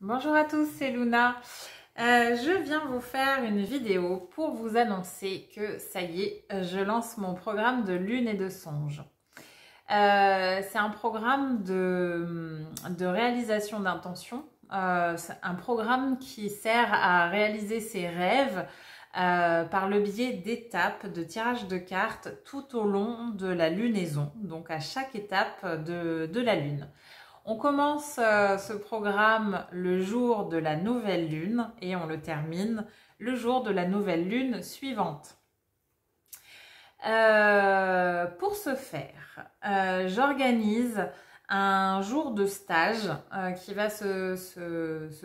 Bonjour à tous, c'est Luna. Je viens vous faire une vidéo pour vous annoncer que ça y est, je lance mon programme de lune et de songe. C'est un programme de réalisation d'intention. C'est un programme qui sert à réaliser ses rêves par le biais d'étapes de tirage de cartes tout au long de la lunaison, donc à chaque étape de la lune. On commence ce programme le jour de la nouvelle lune et on le termine le jour de la nouvelle lune suivante. Pour ce faire, j'organise un jour de stage qui va se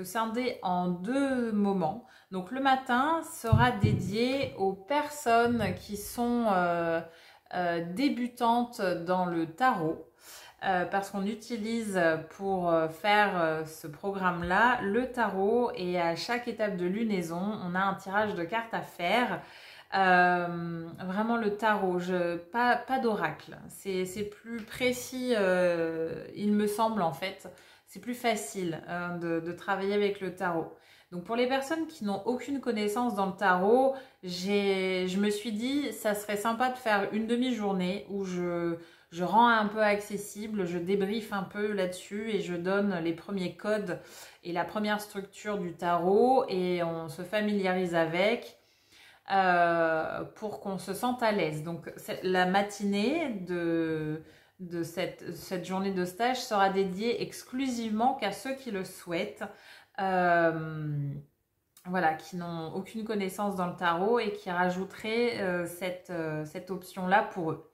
scinder en deux moments. Donc le matin sera dédié aux personnes qui sont débutantes dans le tarot. Parce qu'on utilise pour faire ce programme-là le tarot et à chaque étape de lunaison, on a un tirage de cartes à faire. Vraiment le tarot, pas d'oracle, c'est plus précis, il me semble en fait, c'est plus facile de travailler avec le tarot. Donc pour les personnes qui n'ont aucune connaissance dans le tarot, je me suis dit ça serait sympa de faire une demi-journée où je rends un peu accessible, je débriefe un peu là-dessus et je donne les premiers codes et la première structure du tarot et on se familiarise avec pour qu'on se sente à l'aise. Donc la matinée de cette journée de stage sera dédiée exclusivement qu'à ceux qui le souhaitent. Voilà, qui n'ont aucune connaissance dans le tarot et qui rajouteraient cette option-là pour eux.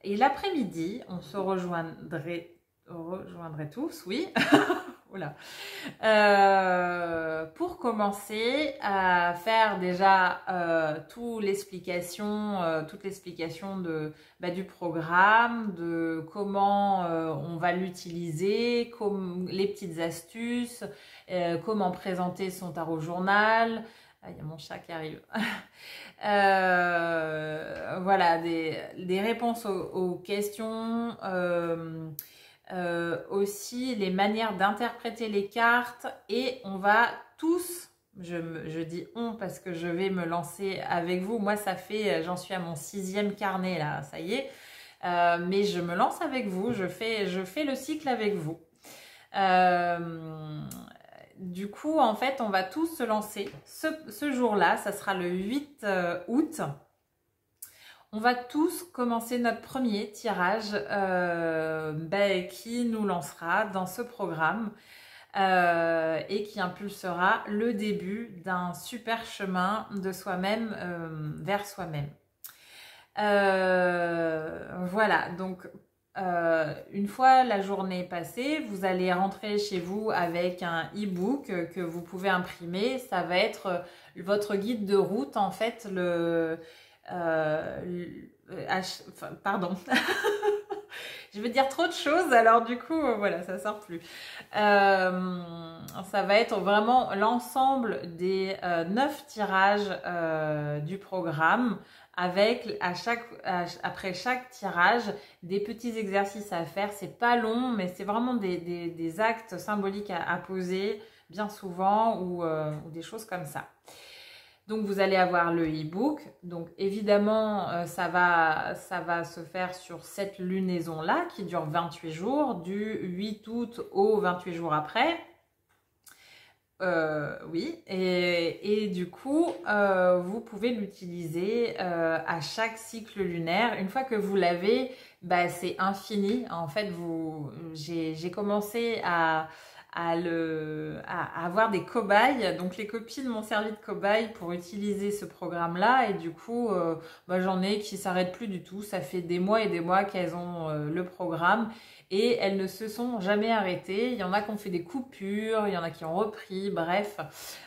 Et l'après-midi, on se rejoindrait tous, oui, voilà. Pour commencer à faire déjà toute l'explication du programme, de comment on va l'utiliser, les petites astuces, comment présenter son tarot journal. Ah, il y a mon chat qui arrive. Voilà, des réponses aux questions, aussi les manières d'interpréter les cartes et on va tous, je dis on parce que je vais me lancer avec vous, moi ça fait, j'en suis à mon 6e carnet là, ça y est, mais je me lance avec vous, je fais le cycle avec vous. Du coup, en fait, on va tous se lancer ce jour-là, ça sera le 8 août. On va tous commencer notre premier tirage qui nous lancera dans ce programme et qui impulsera le début d'un super chemin de soi-même vers soi-même. Voilà, donc une fois la journée passée, vous allez rentrer chez vous avec un e-book que vous pouvez imprimer. Ça va être votre guide de route, en fait, pardon. Je veux dire trop de choses, alors du coup, voilà, ça sort plus. Ça va être vraiment l'ensemble des 9 tirages du programme avec après chaque tirage des petits exercices à faire. C'est pas long, mais c'est vraiment des actes symboliques à poser bien souvent ou des choses comme ça. Donc vous allez avoir le e-book. Donc évidemment, ça va se faire sur cette lunaison-là qui dure 28 jours, du 8 août au 28 jours après. Oui, et du coup, vous pouvez l'utiliser à chaque cycle lunaire. Une fois que vous l'avez, c'est infini. En fait, j'ai commencé à avoir des cobayes. Donc les copines m'ont servi de cobaye pour utiliser ce programme-là. Et du coup, j'en ai qui s'arrêtent plus du tout. Ça fait des mois et des mois qu'elles ont le programme. Et elles ne se sont jamais arrêtées. Il y en a qui ont fait des coupures, il y en a qui ont repris. Bref,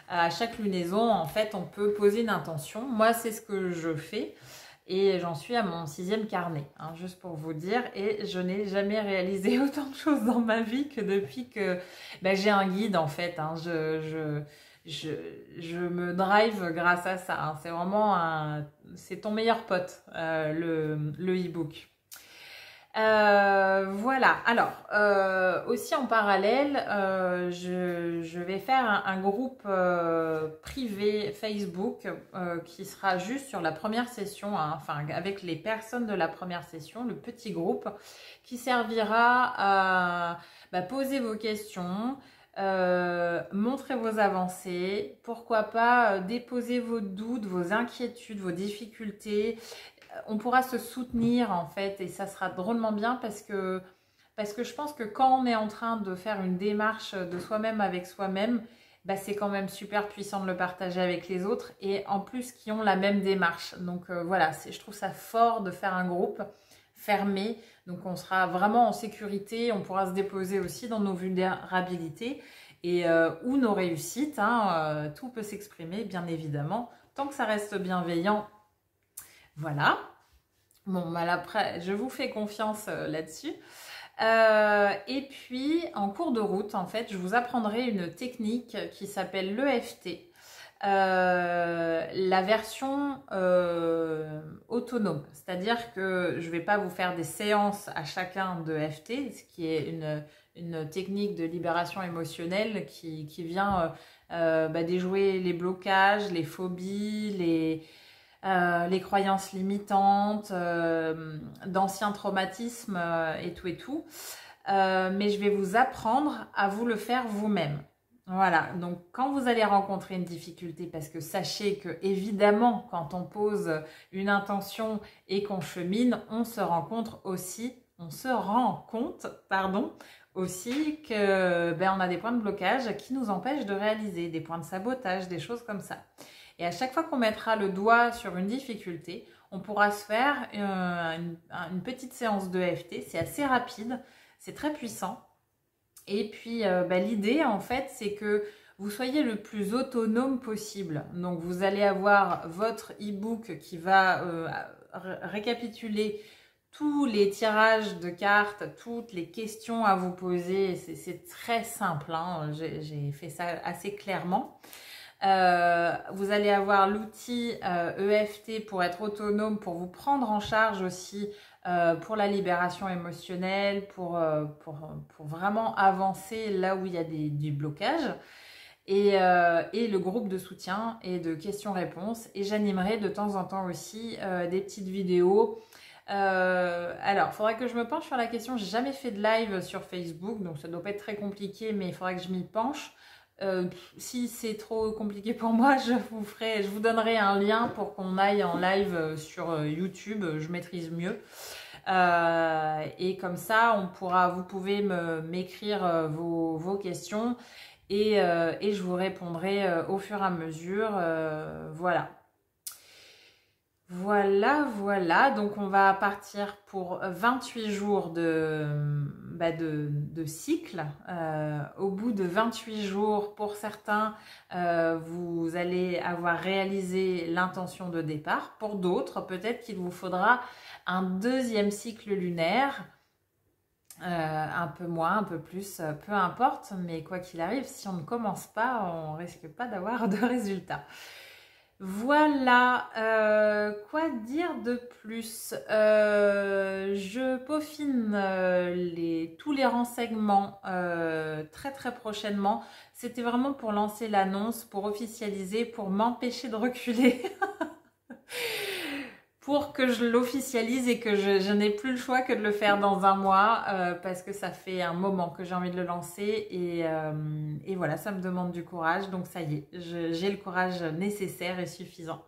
à chaque lunaison, en fait, on peut poser une intention. Moi, c'est ce que je fais. Et j'en suis à mon 6e carnet, hein, juste pour vous dire. Et je n'ai jamais réalisé autant de choses dans ma vie que depuis que j'ai un guide, en fait. Hein. Je me drive grâce à ça. Hein. C'est vraiment c'est ton meilleur pote, le e-book. Voilà, alors aussi en parallèle, je vais faire un groupe privé Facebook qui sera juste sur la première session, hein, enfin avec les personnes de la première session, le petit groupe qui servira à poser vos questions, montrer vos avancées, pourquoi pas déposer vos doutes, vos inquiétudes, vos difficultés. On pourra se soutenir en fait et ça sera drôlement bien parce que je pense que quand on est en train de faire une démarche de soi-même avec soi-même, c'est quand même super puissant de le partager avec les autres et en plus qui ont la même démarche. Donc voilà, je trouve ça fort de faire un groupe fermé. Donc on sera vraiment en sécurité, on pourra se déposer aussi dans nos vulnérabilités et ou nos réussites. Hein, tout peut s'exprimer bien évidemment, tant que ça reste bienveillant. Voilà. Bon, après, je vous fais confiance là-dessus. Et puis, en cours de route, en fait, je vous apprendrai une technique qui s'appelle l'EFT. La version autonome. C'est-à-dire que je ne vais pas vous faire des séances à chacun de EFT, ce qui est une technique de libération émotionnelle qui vient déjouer les blocages, les phobies, les croyances limitantes, d'anciens traumatismes et tout et tout. Mais je vais vous apprendre à vous le faire vous-même. Voilà, donc quand vous allez rencontrer une difficulté, parce que sachez que évidemment, quand on pose une intention et qu'on chemine, on se rend compte aussi que on a des points de blocage qui nous empêchent de réaliser, des points de sabotage, des choses comme ça. Et à chaque fois qu'on mettra le doigt sur une difficulté, on pourra se faire une petite séance de EFT. C'est assez rapide, c'est très puissant. Et puis l'idée en fait, c'est que vous soyez le plus autonome possible. Donc vous allez avoir votre e-book qui va récapituler tous les tirages de cartes, toutes les questions à vous poser. C'est très simple, hein. J'ai fait ça assez clairement. Vous allez avoir l'outil EFT pour être autonome, pour vous prendre en charge aussi pour la libération émotionnelle, pour vraiment avancer là où il y a des blocages. Et le groupe de soutien et de questions-réponses. Et j'animerai de temps en temps aussi des petites vidéos. Alors, il faudrait que je me penche sur la question. J'ai jamais fait de live sur Facebook, donc ça doit pas être très compliqué, mais il faudrait que je m'y penche. Si c'est trop compliqué pour moi, je vous donnerai un lien pour qu'on aille en live sur YouTube, je maîtrise mieux. Et comme ça, vous pouvez m'écrire vos questions et je vous répondrai au fur et à mesure. Voilà. Voilà, donc on va partir pour 28 jours de cycle. Au bout de 28 jours, pour certains, vous allez avoir réalisé l'intention de départ. Pour d'autres, peut-être qu'il vous faudra un deuxième cycle lunaire, un peu moins, un peu plus, peu importe. Mais quoi qu'il arrive, si on ne commence pas, on ne risque pas d'avoir de résultats. Voilà, quoi dire de plus? Je peaufine tous les renseignements très très prochainement. C'était vraiment pour lancer l'annonce, pour officialiser, pour m'empêcher de reculer. Pour que je l'officialise et que je n'ai plus le choix que de le faire dans un mois parce que ça fait un moment que j'ai envie de le lancer et voilà, ça me demande du courage. Donc ça y est, j'ai le courage nécessaire et suffisant.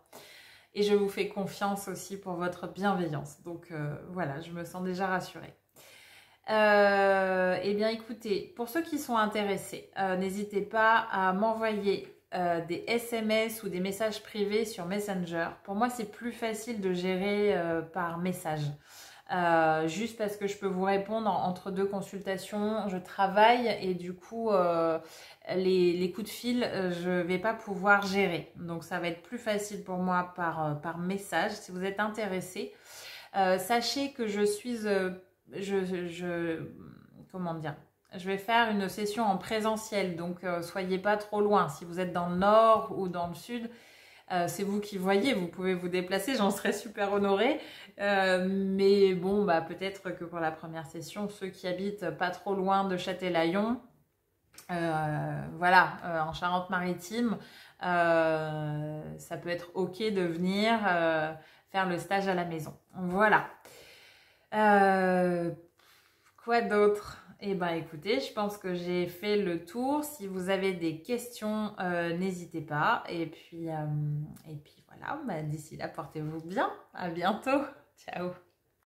Et je vous fais confiance aussi pour votre bienveillance. Donc voilà, je me sens déjà rassurée. Eh bien écoutez, pour ceux qui sont intéressés, n'hésitez pas à m'envoyer des SMS ou des messages privés sur Messenger. Pour moi, c'est plus facile de gérer par message. Juste parce que je peux vous répondre entre deux consultations. Je travaille et du coup, les coups de fil, je ne vais pas pouvoir gérer. Donc, ça va être plus facile pour moi par message. Si vous êtes intéressé, sachez que je suis... comment dire ? Je vais faire une session en présentiel, donc soyez pas trop loin. Si vous êtes dans le nord ou dans le sud, C'est vous qui voyez, vous pouvez vous déplacer, j'en serais super honorée. Mais bon, bah, peut-être que pour la première session, ceux qui habitent pas trop loin de Châtelaillon, voilà, en Charente-Maritime, ça peut être ok de venir faire le stage à la maison. Voilà. Quoi d'autre? Eh ben écoutez, je pense que j'ai fait le tour. Si vous avez des questions, n'hésitez pas. Et puis voilà, bah, d'ici là, portez-vous bien. À bientôt. Ciao.